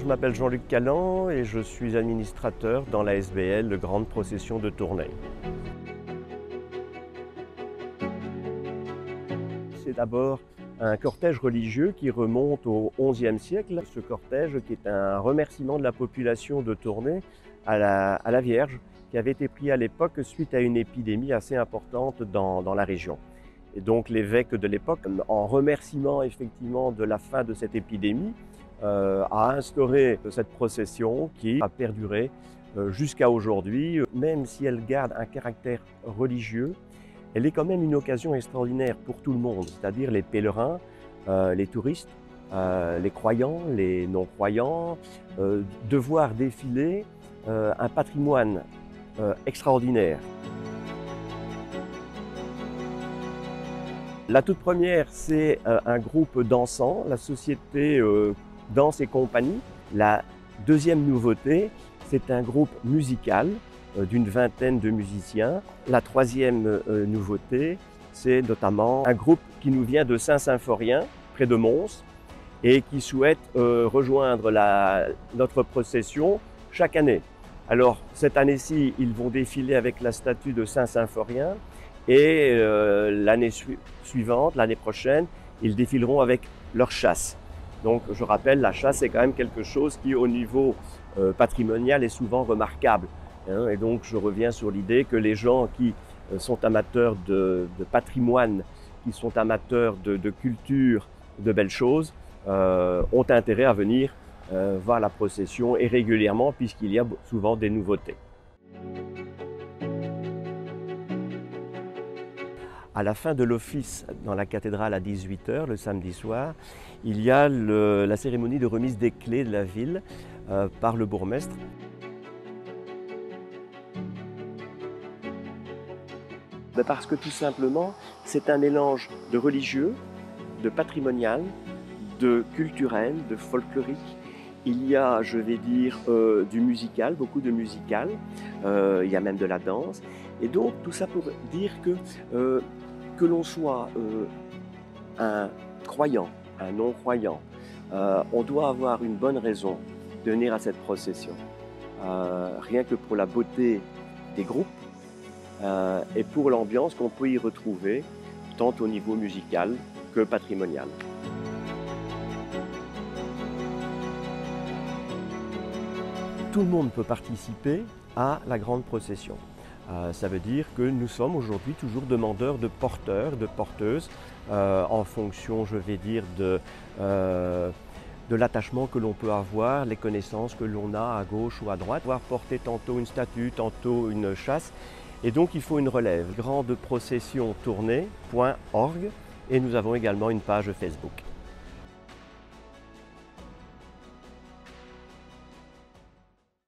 je m'appelle Jean-Luc Callan et je suis administrateur dans la SBL, le Grande Procession de Tournai. C'est d'abord un cortège religieux qui remonte au XIe siècle. Ce cortège qui est un remerciement de la population de Tournai à la Vierge, qui avait été pris à l'époque suite à une épidémie assez importante dans la région. Et donc l'évêque de l'époque, en remerciement effectivement de la fin de cette épidémie, a instauré cette procession qui a perduré jusqu'à aujourd'hui. Même si elle garde un caractère religieux, elle est quand même une occasion extraordinaire pour tout le monde, c'est-à-dire les pèlerins, les touristes, les croyants, les non-croyants, de voir défiler un patrimoine extraordinaire. La toute première, c'est un groupe dansant, la société Danse et Compagnie. La deuxième nouveauté, c'est un groupe musical d'une vingtaine de musiciens. La troisième nouveauté, c'est notamment un groupe qui nous vient de Saint-Symphorien, près de Mons, et qui souhaite rejoindre notre procession chaque année. Alors, cette année-ci, ils vont défiler avec la statue de Saint-Symphorien, et l'année suivante, l'année prochaine, ils défileront avec leur chasse. Donc je rappelle, la chasse est quand même quelque chose qui au niveau patrimonial est souvent remarquable. Et donc je reviens sur l'idée que les gens qui sont amateurs de patrimoine, qui sont amateurs de culture, de belles choses, ont intérêt à venir voir la procession et régulièrement puisqu'il y a souvent des nouveautés. À la fin de l'office dans la cathédrale à 18 h le samedi soir, il y a la cérémonie de remise des clés de la ville par le bourgmestre. Parce que tout simplement, c'est un mélange de religieux, de patrimonial, de culturel, de folklorique. Il y a, je vais dire, du musical, beaucoup de musical. Il y a même de la danse. Et donc, tout ça pour dire que l'on soit un croyant, un non-croyant, on doit avoir une bonne raison de venir à cette procession. Rien que pour la beauté des groupes et pour l'ambiance qu'on peut y retrouver, tant au niveau musical que patrimonial. Tout le monde peut participer à la grande procession. Ça veut dire que nous sommes aujourd'hui toujours demandeurs de porteurs, de porteuses, en fonction, je vais dire, de l'attachement que l'on peut avoir, les connaissances que l'on a à gauche ou à droite. Pouvoir porter tantôt une statue, tantôt une chasse. Et donc il faut une relève. Grandeprocessiontournai.org et nous avons également une page Facebook.